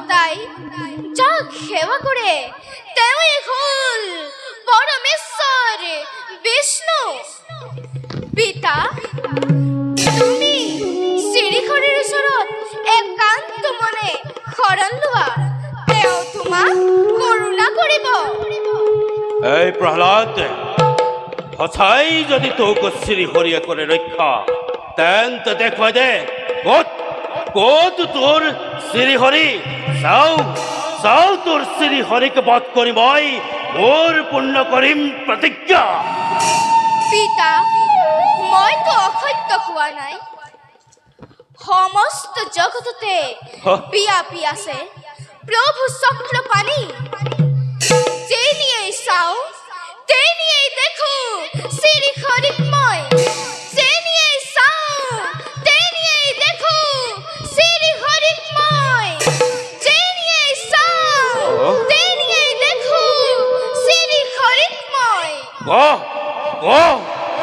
দেবতাই যাক সেবা কৰে তেওঁই হল পৰমেশ্বৰ বিষ্ণু। পিতা, তুমি শ্ৰীহৰিৰ ওচৰত একান্ত মনে শৰণ লোৱা, তেওঁ তোমাক কৰুণা কৰিব। এই প্ৰহ্লাদ, সঁচাই যদি তোক শ্ৰীহৰিয়ে কৰে ৰক্ষা, তেন্তে দেখুৱাই দে ক'ত ক'ত তোৰ শ্ৰীহৰি। চাও চাও তোৰ শ্ৰীহৰিক বধ কৰি মই মোৰ পূৰ্ণ কৰিম প্ৰতিজ্ঞা। পিতা, মইতো অসত্য কোৱা নাই। সমস্ত জগততে ব্যাপী আছে প্রভু চক্রপাণি। যে নিয়েই চাও তে নিয়েই দেখো শ্রীহরিক মই। যে নিয়েই চাও তে নিয়েই দেখো শ্রীহরিক মই। যে নিয়েই চাও তে নিয়েই দেখো শ্রীহরিক মই।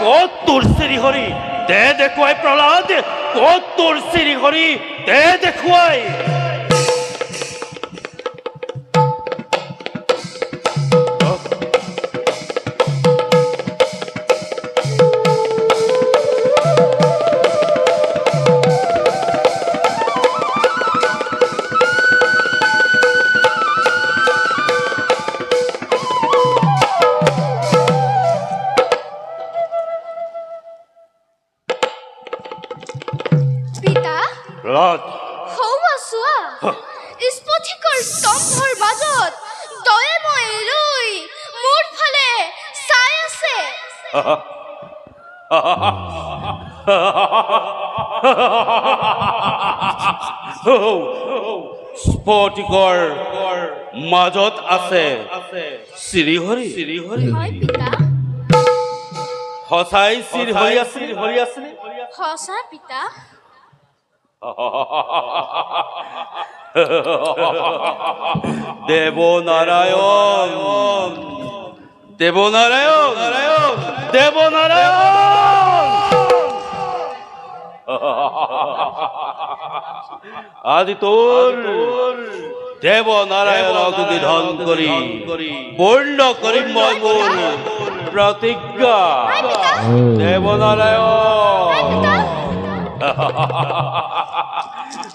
ক'ত তোৰ শ্ৰীহৰি, দে দেখুৱাই প্ৰহ্লাদ, ক'ত তোৰ শ্ৰীহৰি, দে দেখুৱাই। পিতা, প্ৰহ্লাদ, হৌৱা চোৱা, স্ফটিকৰ স্তম্ভৰ মাজত দয়াময় ৰৈ মোৰ ফালে চাই আছে। স্ফটিকৰ মাজত আছে শ্ৰীহৰি। হয় পিতা, সঁচাই শ্ৰীহৰি আছে। সঁচা পিতা। দেৱনাৰায়ণ, দেৱনাৰায়ণ, দেৱনাৰায়ণ। আজি তোৰ দেৱনাৰায়ণক নিধন কৰি পূৰ্ণ কৰিম মই মোৰ প্ৰতিজ্ঞা। দেৱনাৰায়ণ,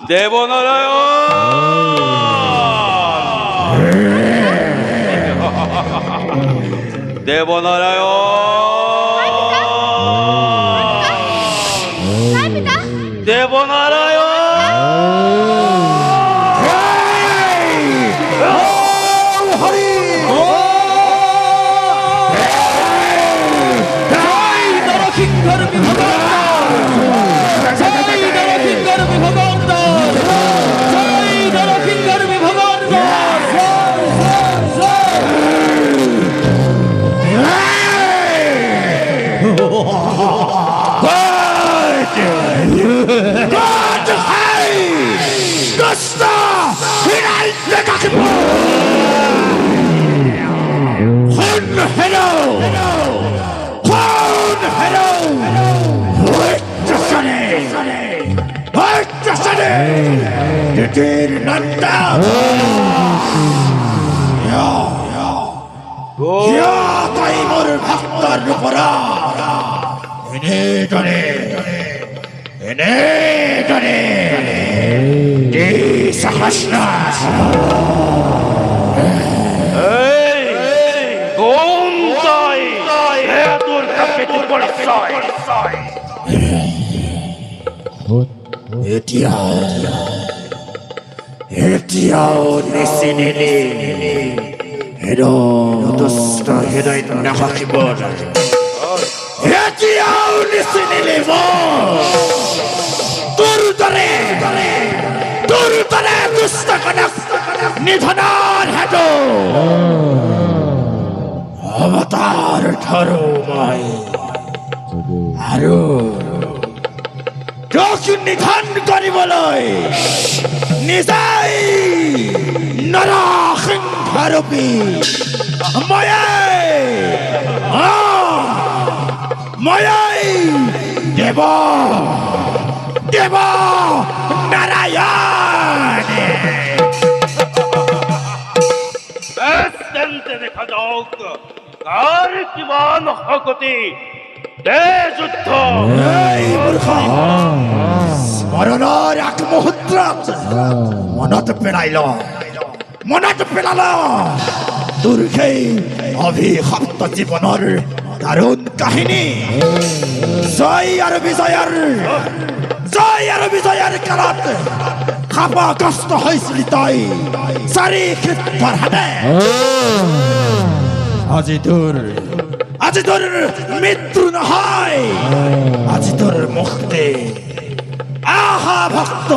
দেৱনাৰায়ণ, দেৱনাৰায়ণ, দেৱনাৰায়ণ। তাই মোৰ ভক্তৰ উপৰা এনে কৰে সহস্ৰা কোন তাই তোৰ কাপে পৰিচয়। এতিয়াও নিচিনিলি হেৰো দুষ্ট হৃদয় নাভাসিবৰ এতিয়াও নিচিনিলি তোৰ দৰে দুষ্ট কনক নিধনৰ হেতু অৱতাৰ ধৰো মই আৰু তোক নিধন কৰিবলৈ নিজেই নৰসিংহৰূপী ময়ে দেৱ নাৰায়ণ। যুদ্ধতে দেখা যাওক কাৰ কিমান শক্তি দে যুদ্ধ এই মূৰ্খ স্মৰণৰ এক মুহূৰ্তত মনত পেলাই ল মনত পেলাল তোৰ সেই অভিশপ্ত জীৱনৰ দাৰুণ কাহিনী জয় আৰু বিজয়ৰ কালত খাপগ্ৰস্ত হৈছিলি তই 4 ক্ষেত্ৰৰ হাতে আজি তোৰ মৃত্যু নহয় আজি তোৰ মুক্তি আহা ভক্ত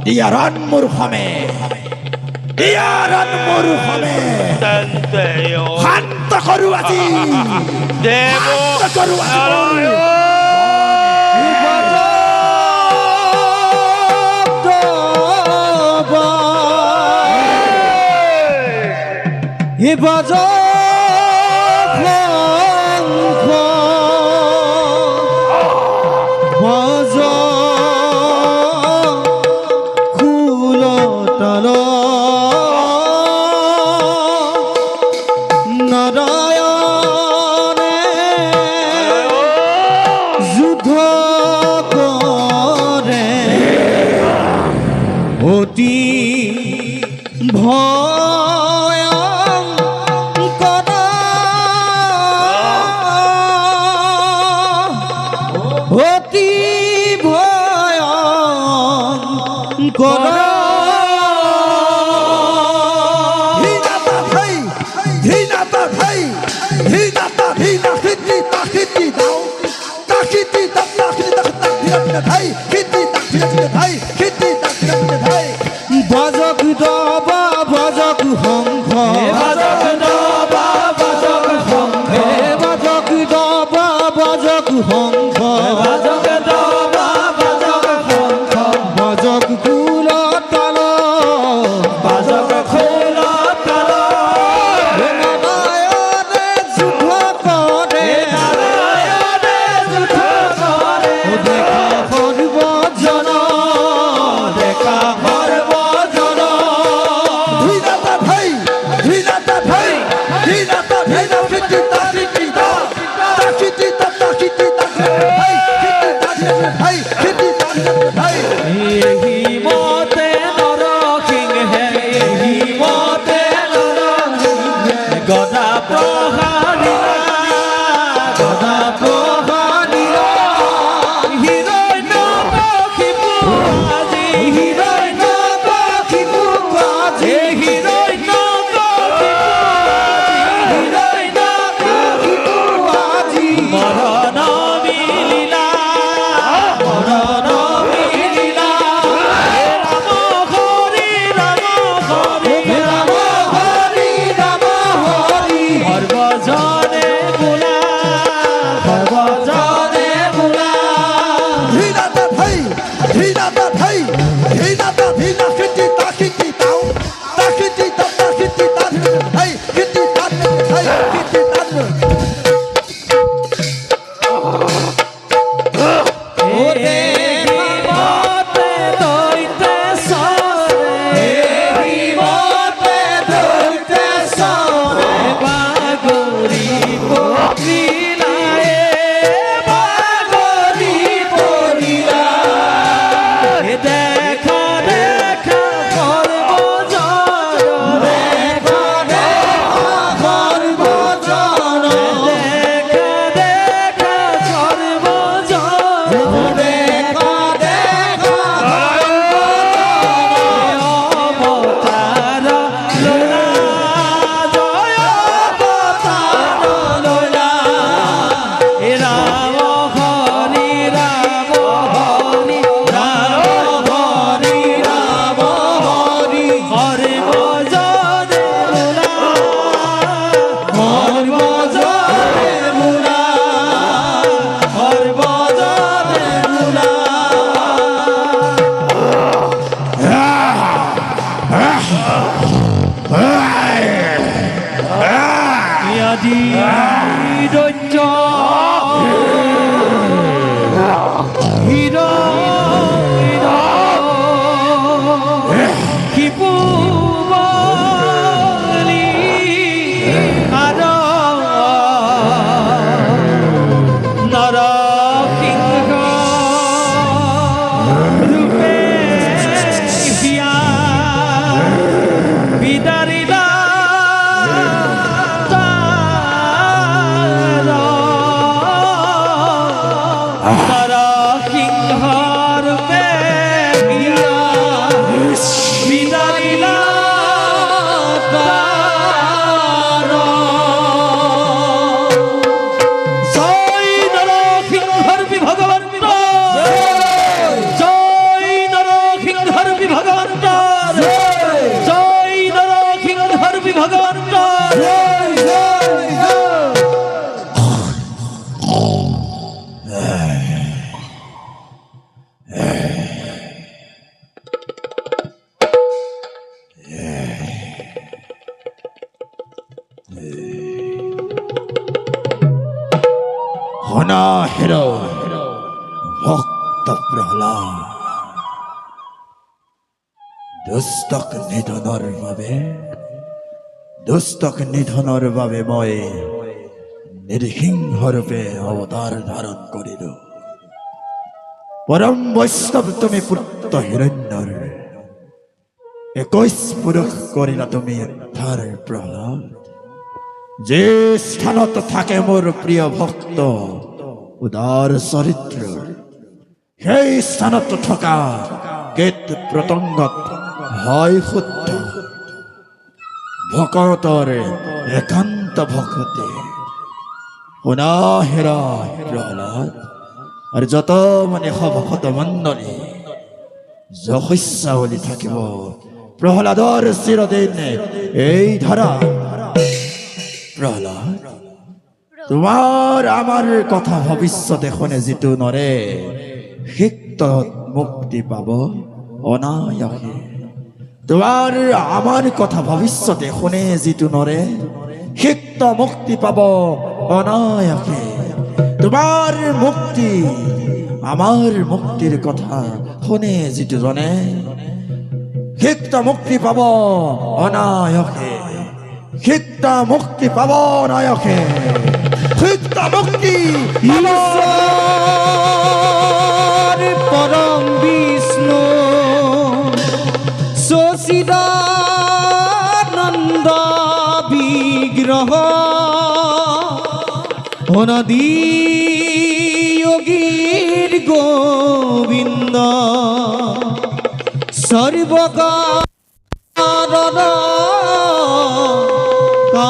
দিয়াৰণ মোৰ সমে তেন্তে শান্ত কৰো আজি দেৱ শান্ত কৰো আজি বিদারিলা তারা সিংহর বেগিয়া বিদারিলা জয় নরসিংহর ভগবান জয় নরসিংহর ভগবান জয় নরসিংহর ভগবান অনাহের ভক্ত প্রহ্লাদ দুস্তক নিধনৰ বাবে মই নিৰ্সিংহ ৰূপে অৱতাৰ ধাৰণ কৰিলো। পৰম বৈষ্ণৱ তুমি পুত্ৰ হিৰণ্যৰ 21 পুৰুষ কৰিলা তুমি উদ্ধাৰ প্ৰহ্লাদ। যে স্থানত থাকে মোৰ প্ৰিয় ভক্ত উদাৰ চৰিত্ৰ, সেই স্থানত থকা কীট পতংগত হয় শুদ্ধ ভকতৰ একান্ত ভক্তি। শুনা হেৰা প্ৰহ্লাদ, আৰু যত মানে ভকত মণ্ডলী যশস্যাৱলী থাকিব প্ৰহ্লাদৰ চিৰদিন এই ধৰা। প্ৰহ্লাদ, তোমাৰ আমাৰ কথা ভৱিষ্যতে শুনে যিটো নৰে সিক্ত মুক্তি পাব অনায়াসে। তোমাৰ আমাৰ কথা ভৱিষ্যতে শুনে যিটো নৰে সিক্ত মুক্তি পাব অনায়াসে। তোমাৰ মুক্তি আমাৰ মুক্তিৰ কথা শুনে যিটো জনে সিক্ত মুক্তি পাব অনায়াসে। সিক্ত মুক্তি পাব অনায়াসে। সিক্ত মুক্তি ঈশ্বর পরম বিষ্ণু সচিদানন্দ বিগ্রহ অনাদি যোগীর গোবিন্দ সর্বকারণ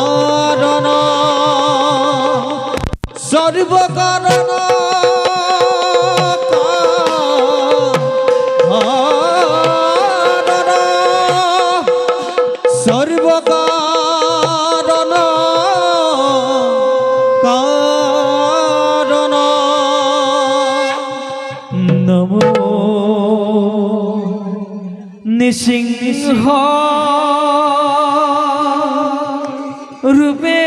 কারণ সর্বকারণ সর্বকারণ কারণ নমো নৃসিংহ রূপে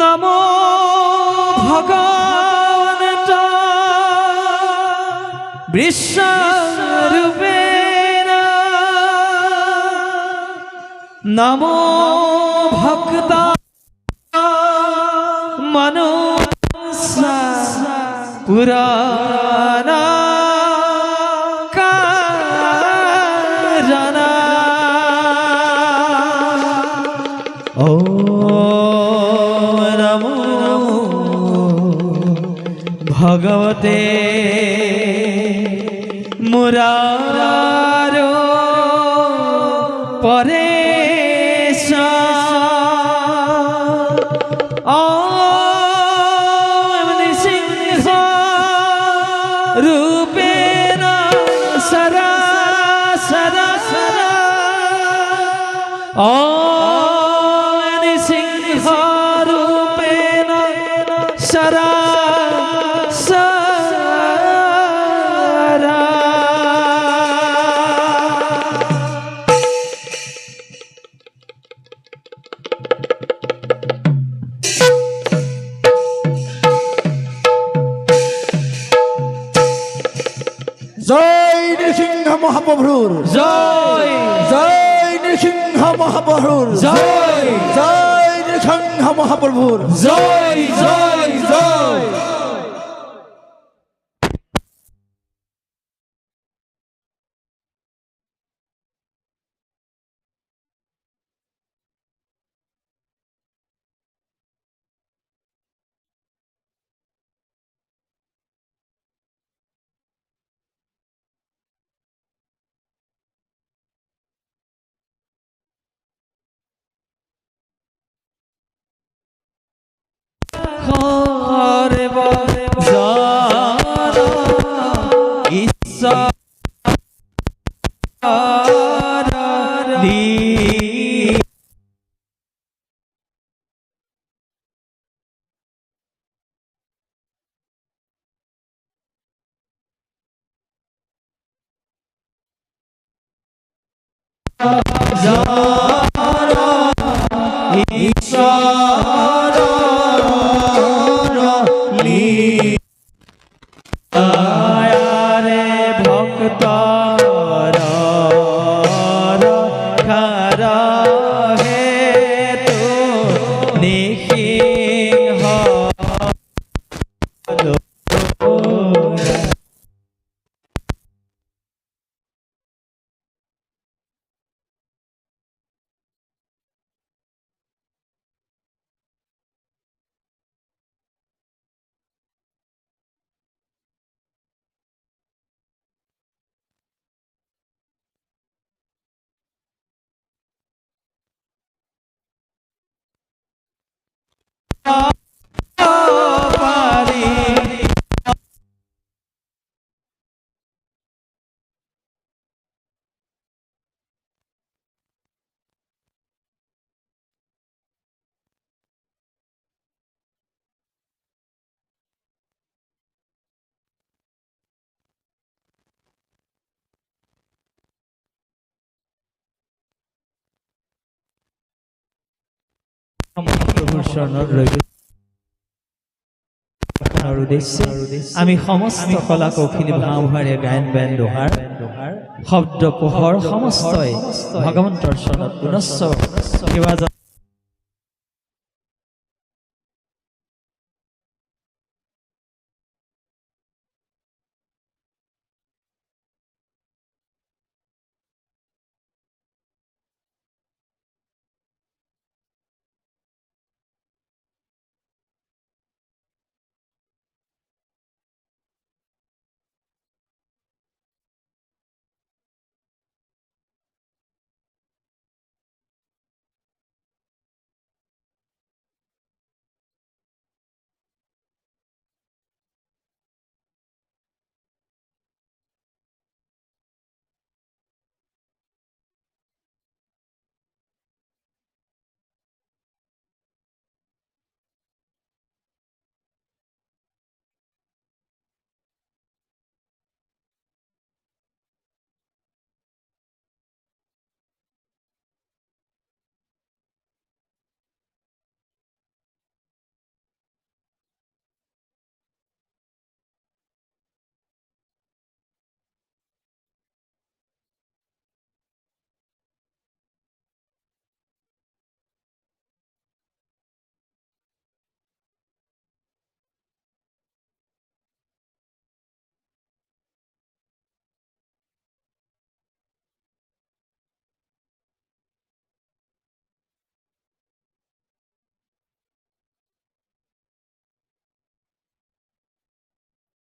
নমো ভগবান বৃষরূপে নমো ভক্ত মনুষ্য পুরাণা কারণা ও নমো ভগবতে মুরারো পরেশ নৃসিংহ রূপেণ সরা সরা সরা নৃসিংহ রূপেণ সরা সরা জয় নৃসিংহ মহাপ্রভুর জয় জয় নৃসিংহ মহাপ্রভুর জয় জয় নৃসিংহ মহাপ্রভুর জয় জয় জয় সৰ্ব জন ঈশ্বৰ আয়াৰে ভক্তৰ খাৰ হেতু নিসিংহ পাৰি মহাপ্ৰভুৰ চৰণত ৰৈ উদ্দেশ্যে আমি সমস্ত কলা কৌশলী ভাওভাৰে গায়ন বায়ন দোহাৰ শব্দ পোহৰ সমস্তই ভগৱন্তৰ চৰণত পুনশ্চ সেৱা